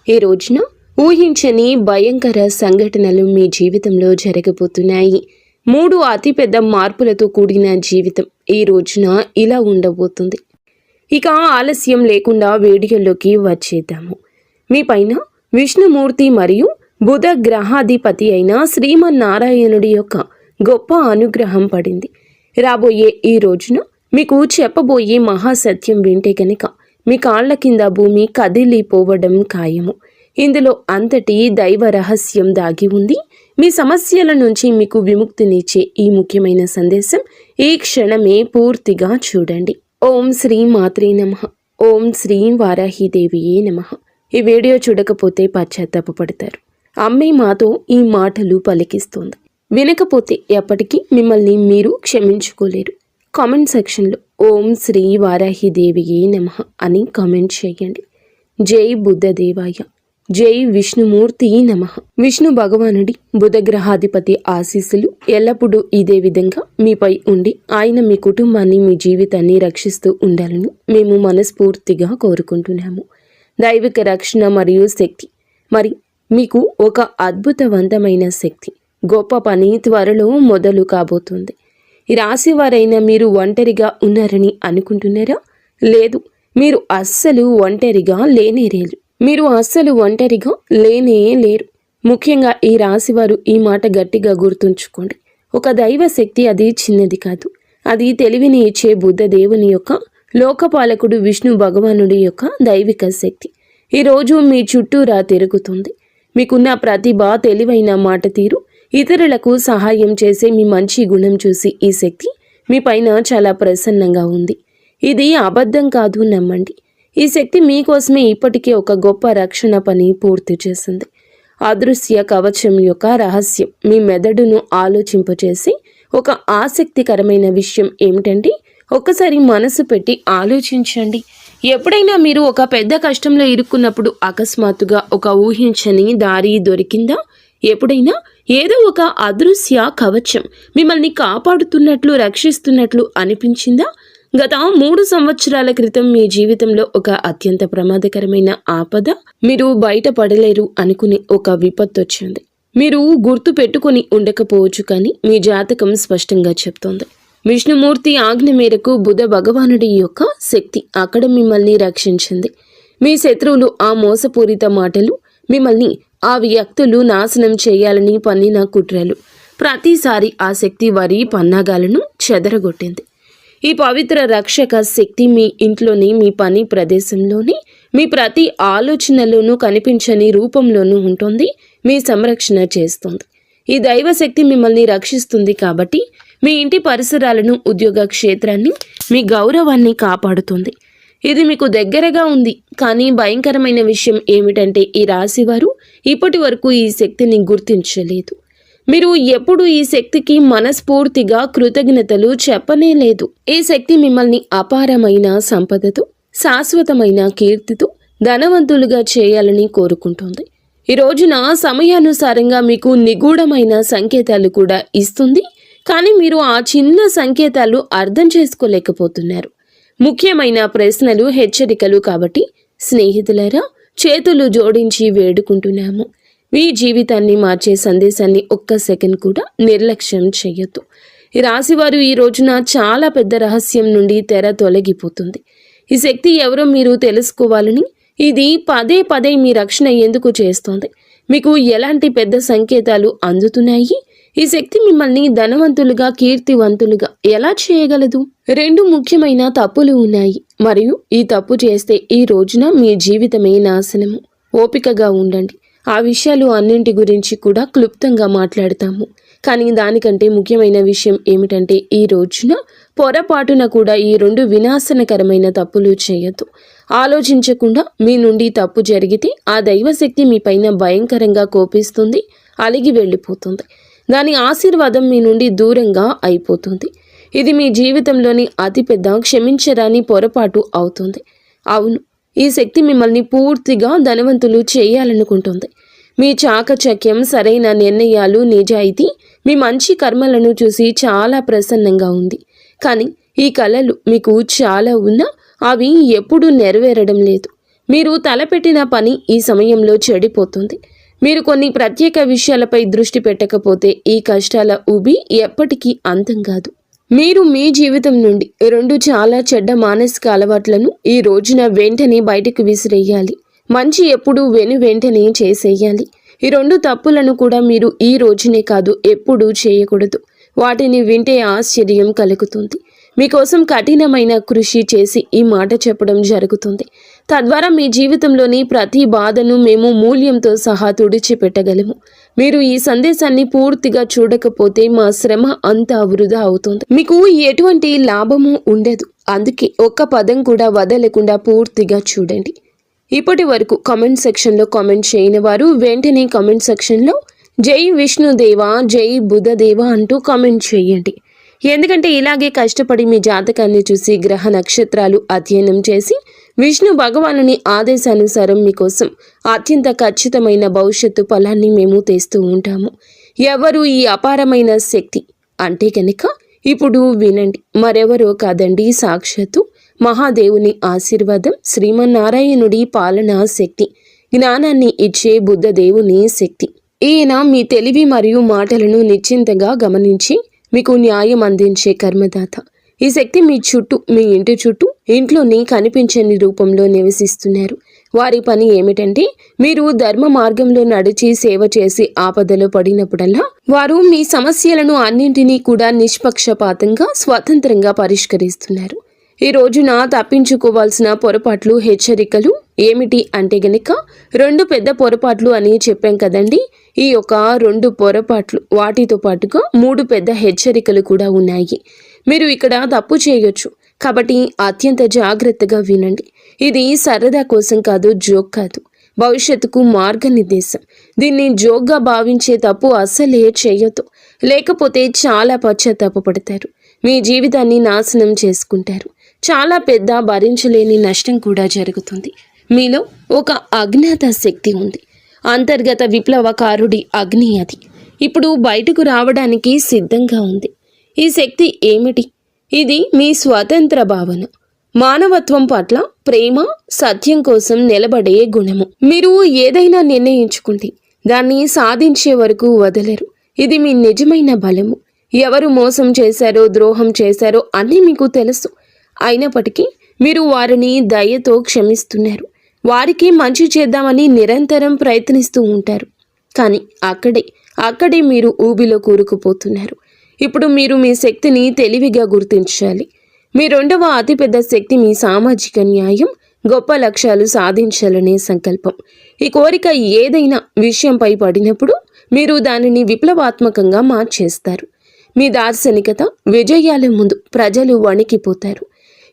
ఈ రోజున ఊహించని భయంకర సంఘటనలు మీ జీవితంలో జరగబోతున్నాయి. 3 అతిపెద్ద మార్పులతో కూడిన జీవితం ఈ రోజున ఇలా ఉండబోతుంది. ఇక ఆలస్యం లేకుండా వీడియోలోకి వచ్చేద్దాము. మీ పైన విష్ణుమూర్తి మరియు బుధ గ్రహాధిపతి అయిన శ్రీమన్నారాయణుడి యొక్క గొప్ప అనుగ్రహం పడింది. రాబోయే ఈ రోజున మీకు చెప్పబోయే మహాసత్యం వింటే కనుక మీ కాళ్ల కింద భూమి కదిలిపోవడం ఖాయము. ఇందులో అంతటి దైవ రహస్యం దాగి ఉంది. మీ సమస్యల నుంచి మీకు విముక్తినిచ్చే ఈ ముఖ్యమైన సందేశం ఈ క్షణమే పూర్తిగా చూడండి. ఓం శ్రీ మాత్రే నమః. ఓం శ్రీ వారాహిదేవియే నమః. ఈ వీడియో చూడకపోతే పశ్చాత్తాపపడతారు. అమ్మే మాతో ఈ మాటలు పలికిస్తోంది. వినకపోతే ఎప్పటికీ మిమ్మల్ని మీరు క్షమించుకోలేరు. కామెంట్ సెక్షన్లో ఓం శ్రీ వారాహిదేవియే నమః అని కామెంట్ చేయండి. జై బుద్ధదేవాయ, జై విష్ణుమూర్తి నమః. విష్ణు భగవానుడి బుధ గ్రహాధిపతి ఆశీస్సులు ఎల్లప్పుడూ ఇదే విధంగా మీపై ఉండి ఆయన మీ కుటుంబాన్ని మీ జీవితాన్ని రక్షిస్తూ ఉండాలని మేము మనస్ఫూర్తిగా కోరుకుంటున్నాము. దైవిక రక్షణ మరియు శక్తి మరి మీకు ఒక అద్భుతవంతమైన శక్తి, గొప్ప పని త్వరలో మొదలు కాబోతుంది. ఈ రాశి వారైనా మీరు ఒంటరిగా ఉన్నారని అనుకుంటున్నారా? లేదు, మీరు అస్సలు ఒంటరిగా లేరు. ముఖ్యంగా ఈ రాశివారు ఈ మాట గట్టిగా గుర్తుంచుకోండి. ఒక దైవ శక్తి అది చిన్నది కాదు. అది తెలివిని ఇచ్చే బుద్ధ దేవుని యొక్క లోకపాలకుడు విష్ణు భగవానుడి యొక్క దైవిక శక్తి ఈరోజు మీ చుట్టూరా తిరుగుతుంది. మీకున్న ప్రతిభ, తెలివైన మాట తీరు, ఇతరులకు సహాయం చేసే మీ మంచి గుణం చూసి ఈ శక్తి మీ పైన చాలా ప్రసన్నంగా ఉంది. ఇది అబద్ధం కాదు, నమ్మండి. ఈ శక్తి మీకోసమే ఇప్పటికే ఒక గొప్ప రక్షణ పని పూర్తి చేసింది. అదృశ్య కవచం యొక్క రహస్యం మీ మెదడును ఆలోచింపచేసి ఒక ఆసక్తికరమైన విషయం ఏమిటంటే, ఒక్కసారి మనసు పెట్టి ఆలోచించండి. ఎప్పుడైనా మీరు ఒక పెద్ద కష్టంలో ఇరుక్కున్నప్పుడు అకస్మాత్తుగా ఒక ఊహించని దారి దొరికిందా? ఎప్పుడైనా ఏదో ఒక అదృశ్య కవచం మిమ్మల్ని కాపాడుతున్నట్లు, రక్షిస్తున్నట్లు అనిపించిందా? గత 3 సంవత్సరాల క్రితం మీ జీవితంలో ఒక అత్యంత ప్రమాదకరమైన ఆపద, మీరు బయటపడలేరు అనుకునే ఒక విపత్తు వచ్చింది. మీరు గుర్తు పెట్టుకుని ఉండకపోవచ్చు, కానీ మీ జాతకం స్పష్టంగా చెప్తోంది. విష్ణుమూర్తి ఆజ్ఞ మేరకు బుధ భగవానుడి యొక్క శక్తి అక్కడ మిమ్మల్ని రక్షించింది. మీ శత్రువులు ఆ మోసపూరిత మాటలు, మిమ్మల్ని ఆ వ్యక్తులు నాశనం చేయాలని పన్నిన కుట్రలు, ప్రతిసారి ఆ శక్తి వారి పన్నాగాలను చెదరగొట్టింది. ఈ పవిత్ర రక్షక శక్తి మీ ఇంట్లోని, మీ పని ప్రదేశంలోని, మీ ప్రతి ఆలోచనలోనూ, కనిపించని రూపంలోనూ ఉంటుంది. మీ సంరక్షణ చేస్తుంది. ఈ దైవశక్తి మిమ్మల్ని రక్షిస్తుంది కాబట్టి మీ ఇంటి పరిసరాలను, ఉద్యోగ క్షేత్రాన్ని, మీ గౌరవాన్ని కాపాడుతుంది. ఇది మీకు దగ్గరగా ఉంది. కానీ భయంకరమైన విషయం ఏమిటంటే, ఈ రాశివారు ఇప్పటి వరకు ఈ శక్తిని గుర్తించలేదు. మీరు ఎప్పుడు ఈ శక్తికి మనస్ఫూర్తిగా కృతజ్ఞతలు చెప్పనే లేదు. ఈ శక్తి మిమ్మల్ని అపారమైన సంపదతో, శాశ్వతమైన కీర్తితో ధనవంతులుగా చేయాలని కోరుకుంటుంది. ఈ రోజున సమయానుసారంగా మీకు నిగూఢమైన సంకేతాలు కూడా ఇస్తుంది. కానీ మీరు ఆ చిన్న సంకేతాలు అర్థం చేసుకోలేకపోతున్నారు. ముఖ్యమైన ప్రశ్నలు, హెచ్చరికలు. కాబట్టి స్నేహితులారా, చేతులు జోడించి వేడుకుంటున్నాము. మీ జీవితాన్ని మార్చే సందేశాన్ని ఒక్క సెకండ్ కూడా నిర్లక్ష్యం చేయొద్దు. ఈ రాశివారు ఈ రోజున చాలా పెద్ద రహస్యం నుండి తెర తొలగిపోతుంది. ఈ శక్తి ఎవరో మీరు తెలుసుకోవాలని ఇది పదే పదే మీ రక్షణ ఎందుకు చేస్తోంది? మీకు ఎలాంటి పెద్ద సంకేతాలు అందుతున్నాయి? ఈ శక్తి మిమ్మల్ని ధనవంతులుగా, కీర్తివంతులుగా ఎలా చేయగలదు? 2 ముఖ్యమైన తప్పులు ఉన్నాయి, మరియు ఈ తప్పు చేస్తే ఈ రోజున మీ జీవితమే నాశనము. ఓపికగా ఉండండి. ఆ విషయాలు అన్నింటి గురించి కూడా క్లుప్తంగా మాట్లాడతాము. కానీ దానికంటే ముఖ్యమైన విషయం ఏమిటంటే, ఈ రోజున పొరపాటున కూడా ఈ 2 వినాశనకరమైన తప్పులు చేయొద్దు. ఆలోచించకుండా మీ నుండి తప్పు జరిగితే ఆ దైవశక్తి మీ పైన భయంకరంగా కోపిస్తుంది, అలిగి వెళ్ళిపోతుంది. దాని ఆశీర్వాదం మీ నుండి దూరంగా అయిపోతుంది. ఇది మీ జీవితంలోని అతిపెద్ద క్షమించరాని పొరపాటు అవుతుంది. అవును, ఈ శక్తి మిమ్మల్ని పూర్తిగా ధనవంతులు చేయాలనుకుంటుంది. మీ చాకచక్యం, సరైన నిర్ణయాలు, నిజాయితీ, మీ మంచి కర్మలను చూసి చాలా ప్రసన్నంగా ఉంది. కానీ ఈ కళలు మీకు చాలా ఉన్నా అవి ఎప్పుడూ నెరవేరడం లేదు. మీరు తలపెట్టిన పని ఈ సమయంలో చెడిపోతుంది. మీరు కొన్ని ప్రత్యేక విషయాలపై దృష్టి పెట్టకపోతే ఈ కష్టాల ఊబి ఎప్పటికీ అంతం కాదు. మీరు మీ జీవితం నుండి 2 చాలా చెడ్డ మానసిక అలవాట్లను ఈ రోజున వెంటనే బయటకు విసిరేయాలి. మంచి ఎప్పుడు వెంటనే చేసేయాలి. ఈ 2 తప్పులను కూడా మీరు ఈ రోజునే కాదు ఎప్పుడూ చేయకూడదు. వాటిని వింటే ఆశ్చర్యం కలుగుతుంది. మీకోసం కఠినమైన కృషి చేసి ఈ మాట చెప్పడం జరుగుతుంది. తద్వారా మీ జీవితంలోని ప్రతి బాధను మేము మూల్యంతో సహా తుడిచిపెట్టగలము. మీరు ఈ సందేశాన్ని పూర్తిగా చూడకపోతే మా శ్రమ అంతా వృధా అవుతుంది. మీకు ఎటువంటి లాభము ఉండదు. అందుకే ఒక్క పదం కూడా వదలకుండా పూర్తిగా చూడండి. ఇప్పటి వరకు కామెంట్ సెక్షన్లో కామెంట్ చేయని వారు వెంటనే కామెంట్ సెక్షన్లో జై విష్ణుదేవా, జై బుధదేవ అంటూ కామెంట్ చేయండి. ఎందుకంటే ఇలాగే కష్టపడి మీ జాతకాన్ని చూసి గ్రహ నక్షత్రాలు అధ్యయనం చేసి విష్ణు భగవానుని ఆదేశానుసారం మీకోసం అత్యంత ఖచ్చితమైన భవిష్యత్తు ఫలాన్ని మేము తెస్తూ ఉంటాము. ఎవరు ఈ అపారమైన శక్తి అంటే కనుక ఇప్పుడు వినండి. మరెవరో కాదండి, సాక్షాత్తు మహాదేవుని ఆశీర్వాదం, శ్రీమన్నారాయణుడి పాలనా శక్తి, జ్ఞానాన్ని ఇచ్చే బుద్ధదేవుని శక్తి. ఈయన మీ తెలివి మరియు మాటలను నిశ్చింతగా గమనించి మీకు న్యాయం అందించే కర్మదాత. ఈ శక్తి మీ చుట్టూ, మీ ఇంటి చుట్టూ, ఇంట్లోని కనిపించని రూపంలో నివసిస్తున్నారు. వారి పని ఏమిటంటే మీరు ధర్మ మార్గంలో నడిచి సేవ చేసి ఆపదలో పడినప్పుడల్లా వారు మీ సమస్యలను అన్నింటినీ కూడా నిష్పక్షపాతంగా స్వతంత్రంగా పరిష్కరిస్తున్నారు. ఈ రోజున తప్పించుకోవాల్సిన పొరపాట్లు, హెచ్చరికలు ఏమిటి అంటే గనక 2 పెద్ద పొరపాట్లు అని చెప్పాం కదండి. ఈ యొక్క 2 పొరపాట్లు వాటితో పాటుగా 3 పెద్ద హెచ్చరికలు కూడా ఉన్నాయి. మీరు ఇక్కడ తప్పు చేయొచ్చు కాబట్టి అత్యంత జాగ్రత్తగా వినండి. ఇది సరదా కోసం కాదు, జోక్ కాదు, భవిష్యత్తుకు మార్గనిర్దేశం. దీన్ని జోక్గా భావించే తప్పు అస్సలే చేయొద్దు. లేకపోతే చాలా పశ్చాత్తాపపడతారు. మీ జీవితాన్ని నాశనం చేసుకుంటారు. చాలా పెద్ద భరించలేని నష్టం కూడా జరుగుతుంది. మీలో ఒక అజ్ఞాత శక్తి ఉంది. అంతర్గత విప్లవకారుడి అగ్ని అది ఇప్పుడు బయటకు రావడానికి సిద్ధంగా ఉంది. ఈ శక్తి ఏమిటి? ఇది మీ స్వతంత్ర భావన, మానవత్వం పట్ల ప్రేమ, సత్యం కోసం నిలబడే గుణము. మీరు ఏదైనా నిర్ణయించుకుంటే దాన్ని సాధించే వరకు వదలరు. ఇది మీ నిజమైన బలము. ఎవరు మోసం చేశారో, ద్రోహం చేశారో అన్నీ మీకు తెలుసు. అయినప్పటికీ మీరు వారిని దయతో క్షమిస్తున్నారు. వారికి మంచి చేద్దామని నిరంతరం ప్రయత్నిస్తూ ఉంటారు. కానీ అక్కడే మీరు ఊబిలో కూరుకుపోతున్నారు. ఇప్పుడు మీరు మీ శక్తిని తెలివిగా గుర్తించాలి. మీ 2వ అతిపెద్ద శక్తి మీ సామాజిక న్యాయం, గొప్ప లక్ష్యాలు సాధించాలనే సంకల్పం. ఈ కోరిక ఏదైనా విషయంపై పడినప్పుడు మీరు దానిని విప్లవాత్మకంగా మార్చేస్తారు. మీ దార్శనికత, విజయాల ముందు ప్రజలు వణికిపోతారు.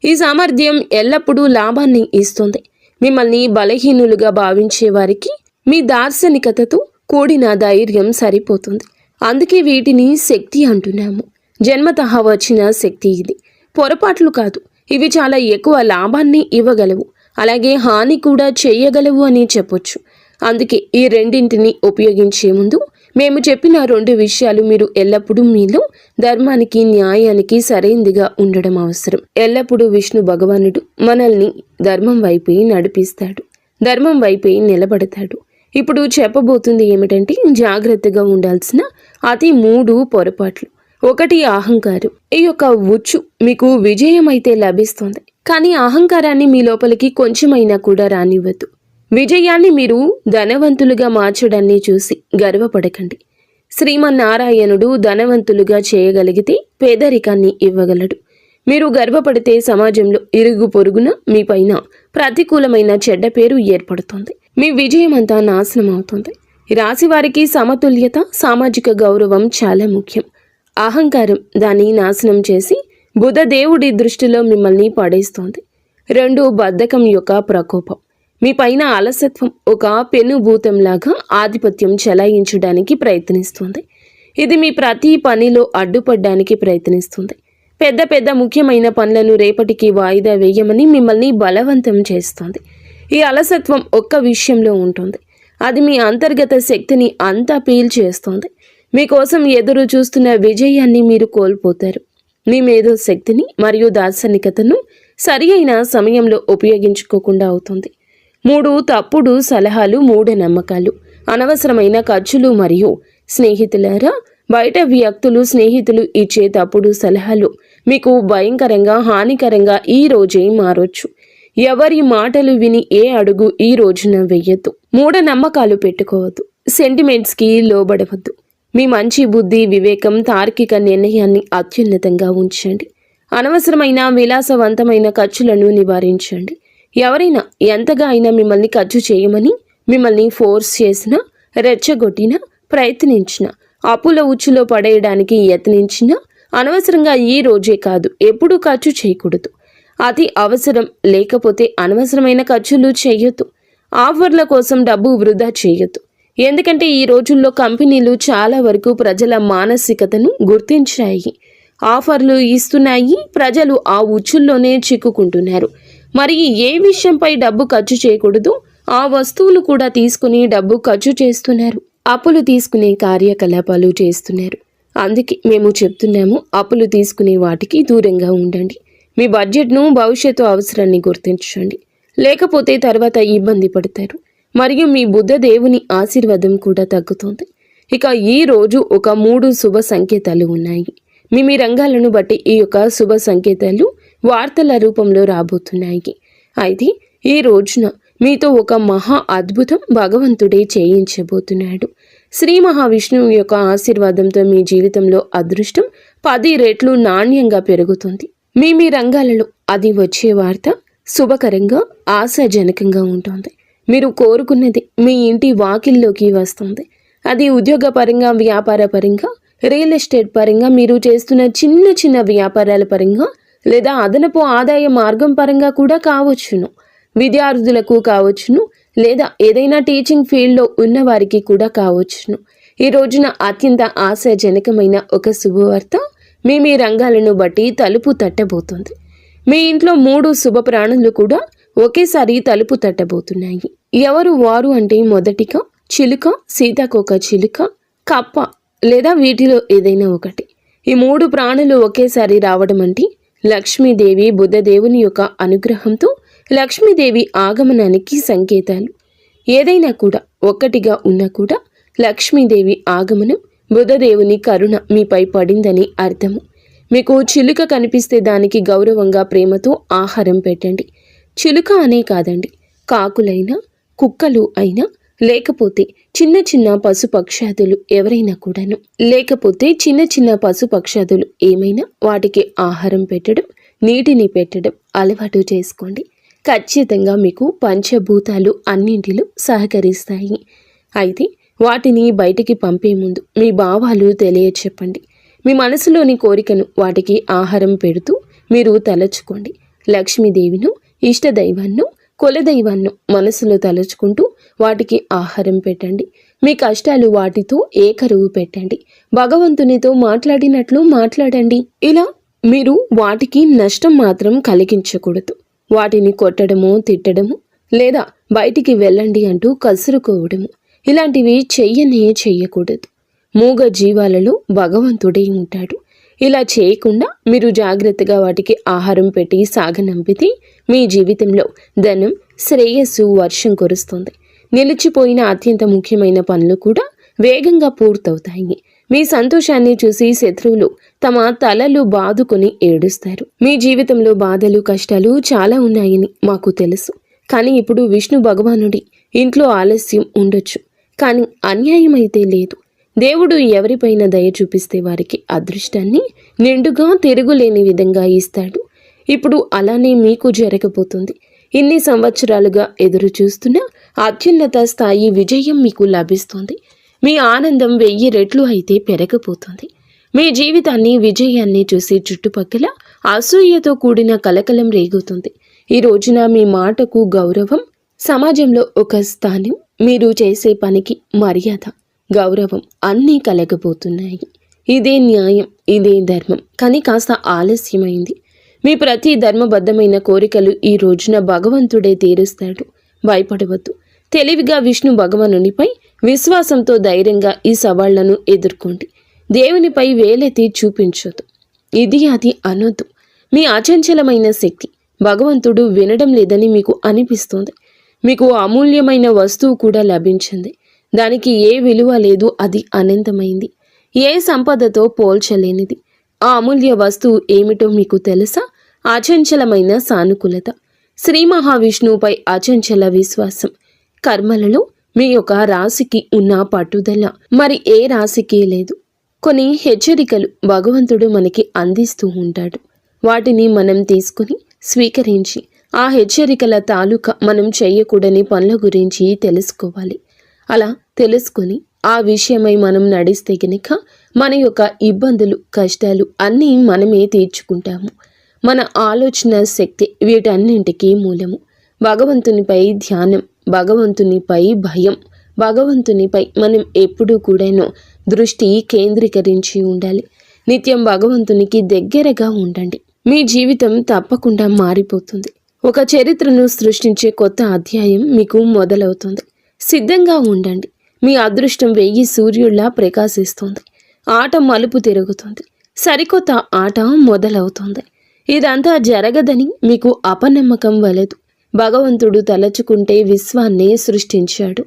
ఈ సామర్థ్యం ఎల్లప్పుడూ లాభాన్ని ఇస్తుంది. మిమ్మల్ని బలహీనులుగా భావించే వారికి మీ దార్శనికతతో కూడిన ధైర్యం సరిపోతుంది. అందుకే వీటిని శక్తి అంటున్నాము. జన్మతః వచ్చిన శక్తి ఇది. పొరపాట్లు కాదు. ఇవి చాలా ఎక్కువ లాభాన్ని ఇవ్వగలవు, అలాగే హాని కూడా చేయగలవు అని చెప్పొచ్చు. అందుకే ఈ రెండింటిని ఉపయోగించే ముందు మేము చెప్పిన 2 విషయాలు మీరు ఎల్లప్పుడూ మీలో ధర్మానికి, న్యాయానికి సరైనదిగా ఉండడం అవసరం. ఎల్లప్పుడూ విష్ణు భగవానుడు మనల్ని ధర్మం వైపే నడిపిస్తాడు, ధర్మం వైపే నిలబడతాడు. ఇప్పుడు చెప్పబోతుంది ఏమిటంటే జాగ్రత్తగా ఉండాల్సిన అతి 3 పొరపాట్లు. 1 అహంకారం. ఈ యొక్క ఉచ్చు మీకు విజయం అయితే లభిస్తుంది, కానీ అహంకారాన్ని మీ లోపలికి కొంచెమైనా కూడా రానివ్వద్దు. విజయాన్ని మీరు ధనవంతులుగా మార్చడాన్ని చూసి గర్వపడకండి. శ్రీమన్నారాయణుడు ధనవంతులుగా చేయగలిగితే పేదరికాన్ని ఇవ్వగలడు. మీరు గర్వపడితే సమాజంలో ఇరుగు పొరుగున మీ పైన ప్రతికూలమైన చెడ్డ పేరు ఏర్పడుతుంది. మీ విజయం అంతా నాశనం అవుతుంది. ఈ రాశి వారికి సమతుల్యత, సామాజిక గౌరవం చాలా ముఖ్యం. అహంకారం దాన్ని నాశనం చేసి బుధదేవుడి దృష్టిలో మిమ్మల్ని పడేస్తోంది. 2 బద్ధకం యొక్క ప్రకోపం. మీ పైన అలసత్వం ఒక పెనుభూతంలాగా ఆధిపత్యం చెలాయించడానికి ప్రయత్నిస్తుంది. ఇది మీ ప్రతి పనిలో అడ్డుపడడానికి ప్రయత్నిస్తుంది. పెద్ద ముఖ్యమైన పనులను రేపటికి వాయిదా వేయమని మిమ్మల్ని బలవంతం చేస్తుంది. ఈ అలసత్వం ఒక్క విషయంలో ఉంటుంది. అది మీ అంతర్గత శక్తిని అంతా పీల్చేస్తోంది. మీకోసం ఎదురు చూస్తున్న విజయాన్ని మీరు కోల్పోతారు. మీ మేధో శక్తిని మరియు దార్శనికతను సరి అయిన సమయంలో ఉపయోగించుకోకుండా అవుతుంది. 3 తప్పుడు సలహాలు, మూఢనమ్మకాలు, అనవసరమైన ఖర్చులు మరియు స్నేహితులారా, బయట వ్యక్తులు, స్నేహితులు ఇచ్చే తప్పుడు సలహాలు మీకు భయంకరంగా, హానికరంగా ఈ రోజే మారొచ్చు. ఎవరి మాటలు విని ఏ అడుగు ఈ రోజున వెయ్యొద్దు. మూఢనమ్మకాలు పెట్టుకోవద్దు. సెంటిమెంట్స్కి లోబడవద్దు. మీ మంచి బుద్ధి, వివేకం, తార్కిక నిర్ణయాన్ని అత్యున్నతంగా ఉంచండి. అనవసరమైన విలాసవంతమైన ఖర్చులను నివారించండి. ఎవరైనా ఎంతగా అయినా మిమ్మల్ని ఖర్చు చేయమని మిమ్మల్ని ఫోర్స్ చేసినా, రెచ్చగొట్టినా, ప్రయత్నించినా, అప్పుల ఉచ్చులో పడేయడానికి యత్నించినా అనవసరంగా ఈ రోజే కాదు ఎప్పుడూ ఖర్చు చేయకూడదు. అతి అవసరం లేకపోతే అనవసరమైన ఖర్చులు చేయొద్దు. ఆఫర్ల కోసం డబ్బు వృధా చేయొద్దు. ఎందుకంటే ఈ రోజుల్లో కంపెనీలు చాలా వరకు ప్రజల మానసికతను గుర్తించాయి. ఆఫర్లు ఇస్తున్నాయి. ప్రజలు ఆ ఉచ్చుల్లోనే చిక్కుకుంటున్నారు. మరి ఏ విషయంపై డబ్బు ఖర్చు చేయకూడదు, ఆ వస్తువులు కూడా తీసుకుని డబ్బు ఖర్చు చేస్తున్నారు. అప్పులు తీసుకునే కార్యకలాపాలు చేస్తున్నారు. అందుకే మేము చెప్తున్నాము, అప్పులు తీసుకునే వాటికి దూరంగా ఉండండి. మీ బడ్జెట్ను, భవిష్యత్తు అవసరాన్ని గుర్తించండి. లేకపోతే తర్వాత ఇబ్బంది పడతారు. మరియు మీ బుద్ధ దేవుని ఆశీర్వాదం కూడా తగ్గుతుంది. ఇక ఈ రోజు ఒక 3 శుభ సంకేతాలు ఉన్నాయి. మీ రంగాలను బట్టి ఈ యొక్క శుభ సంకేతాలు వార్తల రూపంలో రాబోతున్నాయి. అయితే ఈ రోజున మీతో ఒక మహా అద్భుతం భగవంతుడే చేయించబోతున్నాడు. శ్రీ మహావిష్ణువు యొక్క ఆశీర్వాదంతో మీ జీవితంలో అదృష్టం 10 రెట్లు నాణ్యంగా పెరుగుతుంది. మీ రంగాలలో అది వచ్చే వార్త శుభకరంగా, ఆశాజనకంగా ఉంటుంది. మీరు కోరుకున్నది మీ ఇంటి వాకిల్లోకి వస్తుంది. అది ఉద్యోగపరంగా, వ్యాపార పరంగా, రియల్ ఎస్టేట్ పరంగా, మీరు చేస్తున్న చిన్న చిన్న వ్యాపారాల పరంగా, లేదా అదనపు ఆదాయ మార్గం పరంగా కూడా కావచ్చును. విద్యార్థులకు కావచ్చును, లేదా ఏదైనా టీచింగ్ ఫీల్డ్లో ఉన్న వారికి కూడా కావచ్చును. ఈ రోజున అత్యంత ఆశాజనకమైన ఒక శుభవార్త మీ రంగాలను బట్టి తలుపు తట్టబోతుంది. మీ ఇంట్లో 3 శుభ ప్రాణులు కూడా ఒకేసారి తలుపు తట్టబోతున్నాయి. ఎవరు వారు అంటే మొదటిగా చిలుక, సీతాకోక చిలుక, కప్ప లేదా వీటిలో ఏదైనా ఒకటి. ఈ 3 ప్రాణులు ఒకేసారి రావడం అంటే లక్ష్మీదేవి, బుద్ధదేవుని యొక్క అనుగ్రహంతో లక్ష్మీదేవి ఆగమనానికి సంకేతాలు. ఏదైనా కూడా ఒక్కటిగా ఉన్నా కూడా లక్ష్మీదేవి ఆగమనం, బుద్ధదేవుని కరుణ మీపై పడిందని అర్థము. మీకు చిలుక కనిపిస్తే దానికి గౌరవంగా, ప్రేమతో ఆహారం పెట్టండి. చిలుక అనే కాదండి, కాకులైనా, కుక్కలు అయినా, లేకపోతే చిన్న చిన్న పశుపక్షాదులు ఎవరైనా కూడాను, లేకపోతే చిన్న చిన్న పశుపక్షాదులు ఏమైనా వాటికి ఆహారం పెట్టడం, నీటిని పెట్టడం అలవాటు చేసుకోండి. ఖచ్చితంగా మీకు పంచభూతాలు అన్నింటిలో సహకరిస్తాయి. అయితే వాటిని బయటికి పంపే ముందు మీ భావాలు తెలియచెప్పండి. మీ మనసులోని కోరికను వాటికి ఆహారం పెడుతూ మీరు తలచుకోండి. లక్ష్మీదేవిను, ఇష్టదైవాన్ని, కులదైవాన్ని మనసులో తలుచుకుంటూ వాటికి ఆహారం పెట్టండి. మీ కష్టాలు వాటితో ఏకరువు పెట్టండి. భగవంతునితో మాట్లాడినట్లు మాట్లాడండి. ఇలా మీరు వాటికి నష్టం మాత్రం కలిగించకూడదు. వాటిని కొట్టడము, తిట్టడము, లేదా బయటికి వెళ్ళండి అంటూ కసురుకోవడము ఇలాంటివి చెయ్యకూడదు. మూగ జీవాలలో భగవంతుడే ఉంటాడు. ఇలా చేయకుండా మీరు జాగ్రత్తగా వాటికి ఆహారం పెట్టి సాగనంపితే మీ జీవితంలో ధనం, శ్రేయస్సు వర్షం కురుస్తుంది. నిలిచిపోయిన అత్యంత ముఖ్యమైన పనులు కూడా వేగంగా పూర్తవుతాయి. మీ సంతోషాన్ని చూసి శత్రువులు తమ తలలు బాదుకొని ఏడుస్తారు. మీ జీవితంలో బాధలు, కష్టాలు చాలా ఉన్నాయని మాకు తెలుసు. కానీ ఇప్పుడు విష్ణు భగవానుడి ఇంట్లో ఆలస్యం ఉండొచ్చు, కానీ అన్యాయం అయితే లేదు. దేవుడు ఎవరిపైన దయ చూపిస్తే వారికి అదృష్టాన్ని నిండుగా, తిరుగులేని విధంగా ఇస్తాడు. ఇప్పుడు అలానే మీకు జరగబోతుంది. ఇన్ని సంవత్సరాలుగా ఎదురు చూస్తున్న అత్యున్నత స్థాయి విజయం మీకు లభిస్తుంది. మీ ఆనందం 1000 రెట్లు అయితే పెరగబోతుంది. మీ జీవితాన్ని, విజయాన్ని చూసి చుట్టుపక్కల అసూయతో కూడిన కలకలం రేగుతుంది. ఈ రోజున మీ మాటకు గౌరవం, సమాజంలో ఒక స్థానం, మీరు చేసే పనికి మర్యాద, గౌరవం అన్నీ కలగబోతున్నాయి. ఇదే న్యాయం, ఇదే ధర్మం. కానీ కాస్త ఆలస్యమైంది. మీ ప్రతి ధర్మబద్ధమైన కోరికలు ఈ రోజున భగవంతుడే తీరుస్తాడు. భయపడవద్దు. తెలివిగా విష్ణు భగవానునిపై విశ్వాసంతో ధైర్యంగా ఈ సవాళ్లను ఎదుర్కోండి. దేవునిపై వేలెత్తి చూపించొద్దు. ఇది అది అనొద్దు. మీ అచంచలమైన శక్తి భగవంతుడు వినడం లేదని మీకు అనిపిస్తుంది. మీకు అమూల్యమైన వస్తువు కూడా లభించింది. దానికి ఏ విలువ లేదు, అది అనంతమైంది, ఏ సంపదతో పోల్చలేనిది. ఆ అమూల్య వస్తువు ఏమిటో మీకు తెలుసా? అచంచలమైన సానుకూలత, శ్రీ మహావిష్ణువుపై అచంచల విశ్వాసం. కర్మలలో మీ యొక్క రాశికి ఉన్న పట్టుదల మరి ఏ రాశికి లేదు. కొన్ని హెచ్చరికలు భగవంతుడు మనకి అందిస్తూ ఉంటాడు. వాటిని మనం తీసుకుని స్వీకరించి ఆ హెచ్చరికల తాలూకా మనం చేయకూడని పనుల గురించి తెలుసుకోవాలి. అలా తెలుసుకొని ఆ విషయమై మనం నడిస్తే గనుక మన యొక్క ఇబ్బందులు, కష్టాలు అన్నీ మనమే తీర్చుకుంటాము. మన ఆలోచన శక్తి వీటన్నింటికీ మూలము. భగవంతునిపై ధ్యానం, భగవంతునిపై భయం, భగవంతునిపై మనం ఎప్పుడూ కూడాను దృష్టి కేంద్రీకరించి ఉండాలి. నిత్యం భగవంతునికి దగ్గరగా ఉండండి. మీ జీవితం తప్పకుండా మారిపోతుంది. ఒక చరిత్రను సృష్టించే కొత్త అధ్యాయం మీకు మొదలవుతుంది. సిద్ధంగా ఉండండి. మీ అదృష్టం 1000 సూర్యుల్లా ప్రకాశిస్తుంది. ఆట మలుపు తిరుగుతుంది. సరికొత్త ఆట మొదలవుతుంది. ఇదంతా జరగదని మీకు అపనమ్మకం వలదు. భగవంతుడు తలచుకుంటే విశ్వాన్నే సృష్టించాడు.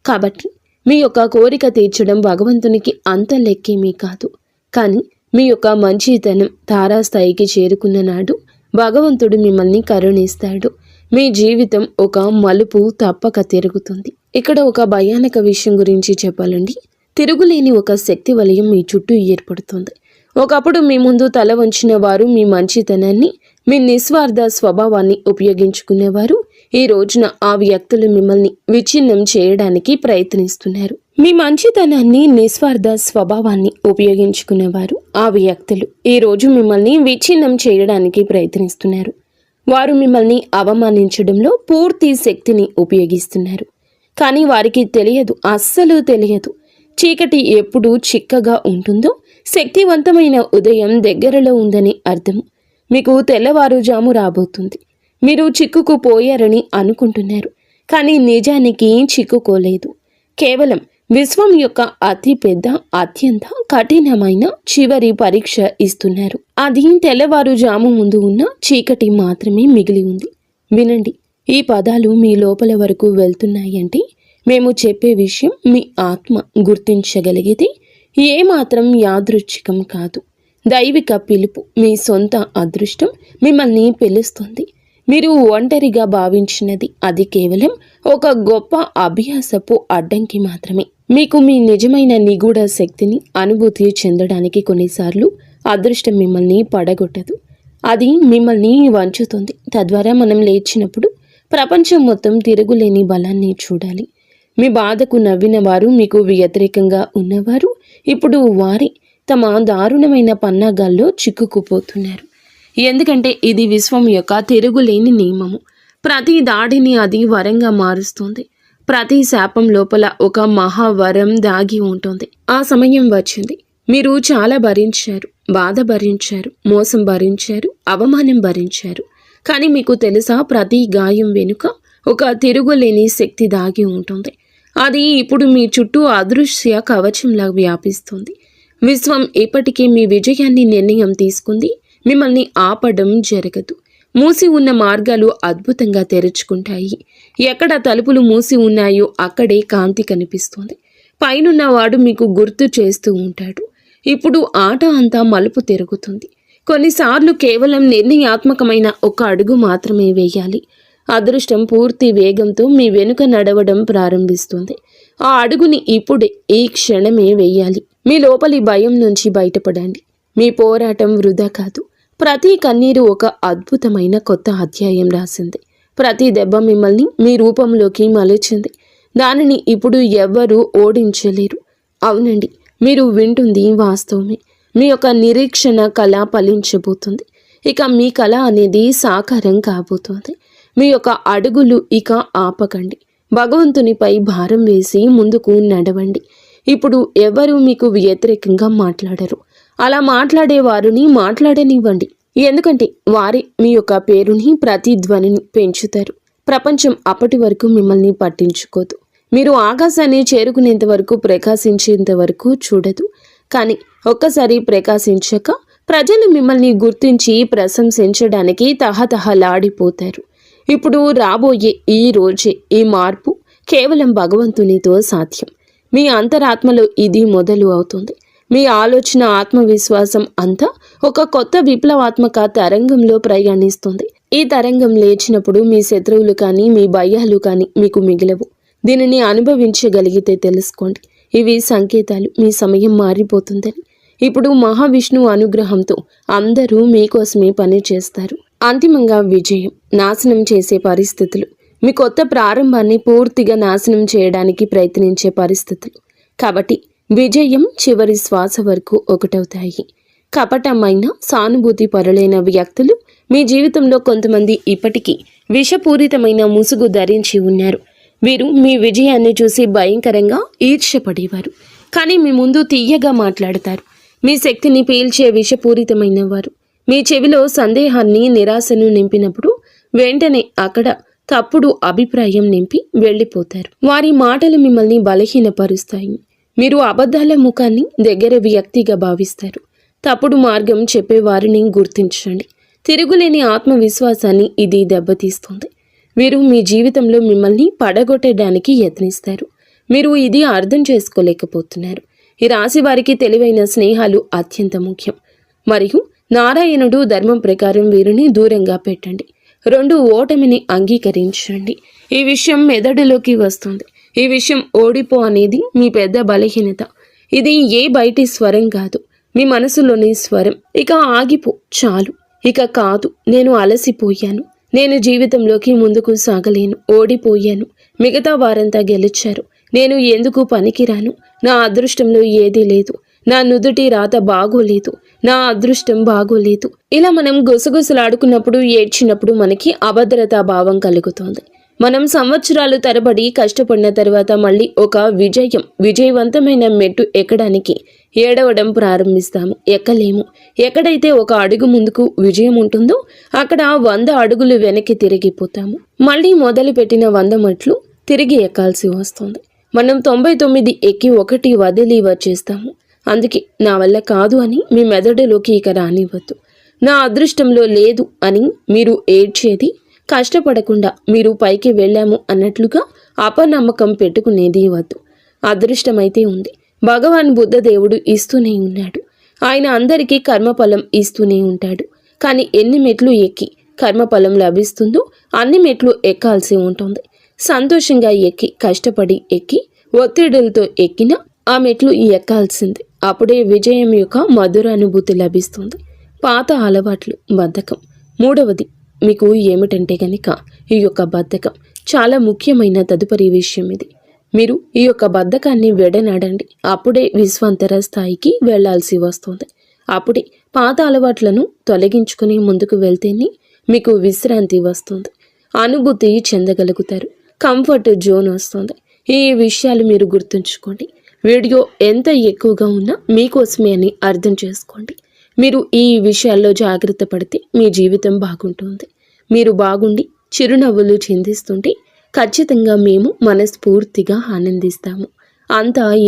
కాబట్టి మీ యొక్క కోరిక తీర్చడం భగవంతునికి అంత లెక్కేమీ కాదు. కానీ మీ యొక్క మంచితనం తారాస్థాయికి చేరుకున్న నాడు భగవంతుడు మిమ్మల్ని కరుణిస్తాడు. మీ జీవితం ఒక మలుపు తప్పక తిరుగుతుంది. ఇక్కడ ఒక భయానక విషయం గురించి చెప్పాలండి. తిరుగులేని ఒక శక్తి వలయం మీ చుట్టూ ఏర్పడుతుంది. ఒకప్పుడు మీ ముందు తల వంచిన వారు, మీ మంచితనాన్ని, మీ నిస్వార్థ స్వభావాన్ని ఉపయోగించుకునేవారు, ఈ రోజున ఆ వ్యక్తులు మిమ్మల్ని విచ్ఛిన్నం చేయడానికి ప్రయత్నిస్తున్నారు. మీ మంచితనాన్ని, నిస్వార్థ స్వభావాన్ని ఉపయోగించుకునేవారు, ఆ వ్యక్తులు ఈ రోజు మిమ్మల్ని విచ్ఛిన్నం చేయడానికి ప్రయత్నిస్తున్నారు. వారు మిమ్మల్ని అవమానించడంలో పూర్తి శక్తిని ఉపయోగిస్తున్నారు. కానీ వారికి తెలియదు, అస్సలు తెలియదు, చీకటి ఎప్పుడు చిక్కగా ఉంటుందో శక్తివంతమైన ఉదయం దగ్గరలో ఉందని అర్థము. మీకు తెల్లవారుజాము రాబోతుంది. మీరు చిక్కుకుపోయారని అనుకుంటున్నారు, కానీ నిజానికి చిక్కుకోలేదు. కేవలం విశ్వం యొక్క అతి పెద్ద, అత్యంత కఠినమైన చివరి పరీక్ష ఇస్తున్నారు. అది తెల్లవారుజాము ముందు ఉన్న చీకటి మాత్రమే మిగిలి ఉంది. వినండి, ఈ పదాలు మీ లోపల వరకు వెళ్తున్నాయంటే మేము చెప్పే విషయం మీ ఆత్మ గుర్తించగలిగితే ఏమాత్రం యాదృచ్ఛికం కాదు. దైవిక పిలుపు, మీ సొంత అదృష్టం మిమ్మల్ని పిలుస్తుంది. మీరు ఒంటరిగా భావించినది అది కేవలం ఒక గొప్ప అభ్యాసపు అడ్డంకి మాత్రమే. మీకు మీ నిజమైన నిగూఢ శక్తిని అనుభూతి చెందడానికి కొన్నిసార్లు అదృష్టం మిమ్మల్ని పడగొట్టదు. అది మిమ్మల్ని వంచుతుంది. తద్వారా మనం లేచినప్పుడు ప్రపంచం మొత్తం తిరుగులేని బలాన్ని చూడాలి. మీ బాధకు నవ్విన వారు, మీకు వ్యతిరేకంగా ఉన్నవారు ఇప్పుడు వారి తమ దారుణమైన పన్నాగాల్లో చిక్కుకుపోతున్నారు. ఎందుకంటే ఇది విశ్వం యొక్క తిరుగులేని నియమము. ప్రతి దాడిని అది వరంగా మారుస్తుంది. ప్రతి శాపం లోపల ఒక మహావరం దాగి ఉంటుంది. ఆ సమయం వచ్చింది. మీరు చాలా భరించారు, బాధ భరించారు, మోసం భరించారు, అవమానం భరించారు. కానీ మీకు తెలుసా, ప్రతి గాయం వెనుక ఒక తిరుగులేని శక్తి దాగి ఉంటుంది. అది ఇప్పుడు మీ చుట్టూ అదృశ్య కవచంలా వ్యాపిస్తుంది. విశ్వం ఇప్పటికీ మీ విజయాన్ని నిర్ణయం తీసుకుంది. మిమ్మల్ని ఆపడం జరగదు. మూసి ఉన్న మార్గాలు అద్భుతంగా తెరుచుకుంటాయి. ఎక్కడ తలుపులు మూసి ఉన్నాయో అక్కడే కాంతి కనిపిస్తుంది. పైనున్నవాడు మీకు గుర్తు చేస్తూ ఉంటాడు. ఇప్పుడు ఆట అంతా మలుపు తిరుగుతుంది. కొన్నిసార్లు కేవలం నిర్ణయాత్మకమైన ఒక అడుగు మాత్రమే వేయాలి. అదృష్టం పూర్తి వేగంతో మీ వెనుక నడవడం ప్రారంభిస్తుంది. ఆ అడుగుని ఇప్పుడే, ఈ క్షణమే వేయాలి. మీ లోపలి భయం నుంచి బయటపడండి. మీ పోరాటం వృధా కాదు. ప్రతి కన్నీరు ఒక అద్భుతమైన కొత్త అధ్యాయం రాసింది. ప్రతి దెబ్బ మిమ్మల్ని మీ రూపంలోకి మలిచింది. దానిని ఇప్పుడు ఎవ్వరూ ఓడించలేరు. అవునండి, మీరు వింటుంది వాస్తవమే. మీ యొక్క నిరీక్షణ కళ ఫలించబోతుంది. ఇక మీ కళ అనేది సాకారం కాబోతోంది. మీ యొక్క అడుగులు ఇక ఆపకండి. భగవంతునిపై భారం వేసి ముందుకు నడవండి. ఇప్పుడు ఎవరు మీకు వ్యతిరేకంగా మాట్లాడరు. అలా మాట్లాడే వారిని మాట్లాడనివ్వండి. ఎందుకంటే వారే మీ యొక్క పేరుని, ప్రతిధ్వనిని పెంచుతారు. ప్రపంచం అప్పటి వరకు మిమ్మల్ని పట్టించుకోదు. మీరు ఆకాశాన్ని చేరుకునేంత వరకు, ప్రకాశించేంత వరకు చూడదు. కానీ ఒక్కసారి ప్రకాశించాక ప్రజలు మిమ్మల్ని గుర్తించి ప్రశంసించడానికి తహతహలాడిపోతారు. ఇప్పుడు రాబోయే ఈ రోజే ఈ మార్పు కేవలం భగవంతునితో సాధ్యం. మీ అంతరాత్మలో ఇది మొదలు అవుతుంది. మీ ఆలోచన, ఆత్మవిశ్వాసం అంతా ఒక కొత్త విప్లవాత్మక తరంగంలో ప్రయాణిస్తుంది. ఈ తరంగం లేచినప్పుడు మీ శత్రువులు కానీ మీ భయాలు కానీ మీకు మిగిలవు. దీనిని అనుభవించగలిగితే తెలుసుకోండి, ఇవి సంకేతాలు మీ సమయం మారిపోతుందని. ఇప్పుడు మహావిష్ణువు అనుగ్రహంతో అందరూ మీకోసమే పని చేస్తారు. అంతిమంగా విజయం, నాశనం చేసే పరిస్థితులు, మీ కొత్త ప్రారంభాన్ని పూర్తిగా నాశనం చేయడానికి ప్రయత్నించే పరిస్థితులు. కాబట్టి విజయం చివరి శ్వాస వరకు ఒకటవుతాయి. కపటమైన సానుభూతి పరులైన వ్యక్తులు మీ జీవితంలో కొంతమంది ఇప్పటికీ విషపూరితమైన ముసుగు ధరించి ఉన్నారు. వీరు మీ విజయాన్ని చూసి భయంకరంగా ఈర్ష్యపడేవారు, కానీ మీ ముందు తీయగా మాట్లాడతారు. మీ శక్తిని పీల్చే విషపూరితమైన వారు మీ చెవిలో సందేహాన్ని, నిరాశను నింపినప్పుడు వెంటనే అక్కడ తప్పుడు అభిప్రాయం నింపి వెళ్ళిపోతారు. వారి మాటలు మిమ్మల్ని బలహీనపరుస్తాయి. మీరు అబద్ధాల ముఖాన్ని దగ్గర వ్యక్తిగా భావిస్తారు. తప్పుడు మార్గం చెప్పేవారిని గుర్తించండి. తిరుగులేని ఆత్మవిశ్వాసాన్ని ఇది దెబ్బతీస్తుంది. వీరు మీ జీవితంలో మిమ్మల్ని పడగొట్టడానికి యత్నిస్తారు. మీరు ఇది అర్థం చేసుకోలేకపోతున్నారు. ఈ రాశి వారికి తెలివైన స్నేహాలు అత్యంత ముఖ్యం. మరియు నారాయణుడు ధర్మం ప్రకారం వీరిని దూరంగా పెట్టండి. 2 ఓటమిని అంగీకరించండి. ఈ విషయం మెదడులోకి వస్తుంది. ఈ విషయం ఓడిపో అనేది మీ పెద్ద బలహీనత. ఇది ఏ బయటి స్వరం కాదు, మీ మనసులోని స్వరం. ఇక ఆగిపో, చాలు, ఇక కాదు, నేను అలసిపోయాను, నేను జీవితంలోకి ముందుకు సాగలేను, ఓడిపోయాను, మిగతా వారంతా గెలిచారు, నేను ఎందుకు పనికిరాను, నా అదృష్టంలో ఏదీ లేదు, నా నుదుటి రాత బాగోలేదు, నా అదృష్టం బాగోలేదు. ఇలా మనం గుసగుసలాడుకున్నప్పుడు, ఏడ్చినప్పుడు మనకి అభద్రతా భావం కలుగుతోంది. మనం సంవత్సరాలు తరబడి కష్టపడిన తర్వాత మళ్ళీ ఒక విజయవంతమైన మెట్టు ఎక్కడానికి ఏడవడం ప్రారంభిస్తాము. ఎక్కలేము. ఎక్కడైతే ఒక అడుగు ముందుకు విజయం ఉంటుందో అక్కడ 100 అడుగులు వెనక్కి తిరిగిపోతాము. మళ్ళీ మొదలుపెట్టిన 100 మెట్లు తిరిగి ఎక్కాల్సి వస్తుంది. మనం 99 ఎక్కి 1 వదిలి వచ్చేస్తాము. అందుకే నా వల్ల కాదు అని మీ మెదడులోకి ఇక రానివ్వద్దు. నా అదృష్టంలో లేదు అని మీరు ఏడ్చేది, కష్టపడకుండా మీరు పైకి వెళ్ళాము అన్నట్లుగా అపనమ్మకం పెట్టుకునేది వద్దు. అదృష్టమైతే ఉంది. భగవాన్ బుద్ధ దేవుడు ఇస్తూనే ఉన్నాడు. ఆయన అందరికీ కర్మఫలం ఇస్తూనే ఉంటాడు. కానీ ఎన్ని మెట్లు ఎక్కి కర్మఫలం లభిస్తుందో అన్ని మెట్లు ఎక్కాల్సి ఉంటుంది. సంతోషంగా ఎక్కి, కష్టపడి ఎక్కి, ఒత్తిడులతో ఎక్కిన ఆ మెట్లు ఎక్కాల్సింది. అప్పుడే విజయం యొక్క మధుర అనుభూతి లభిస్తుంది. పాత అలవాట్లు, బద్ధకం. 3వది మీకు ఏమిటంటే గనక ఈ యొక్క బద్ధకం చాలా ముఖ్యమైన తదుపరి విషయం. ఇది మీరు ఈ యొక్క బద్ధకాన్ని విడనాడండి. అప్పుడే విశ్వాంతర స్థాయికి వెళ్లాల్సి వస్తుంది. అప్పుడే పాత అలవాట్లను తొలగించుకుని ముందుకు వెళ్తేనే మీకు విశ్రాంతి వస్తుంది, అనుభూతి చెందగలుగుతారు, కంఫర్ట్ జోన్ వస్తుంది. ఈ విషయాలు మీరు గుర్తుంచుకోండి. వీడియో ఎంత ఎక్కువగా ఉన్నా మీకోసమే అని అర్థం చేసుకోండి. మీరు ఈ విషయాల్లో జాగ్రత్త పడితే మీ జీవితం బాగుంటుంది. మీరు బాగుండి చిరునవ్వులు చిందిస్తుంటే ఖచ్చితంగా మేము మనస్ఫూర్తిగా ఆనందిస్తాము. అంతా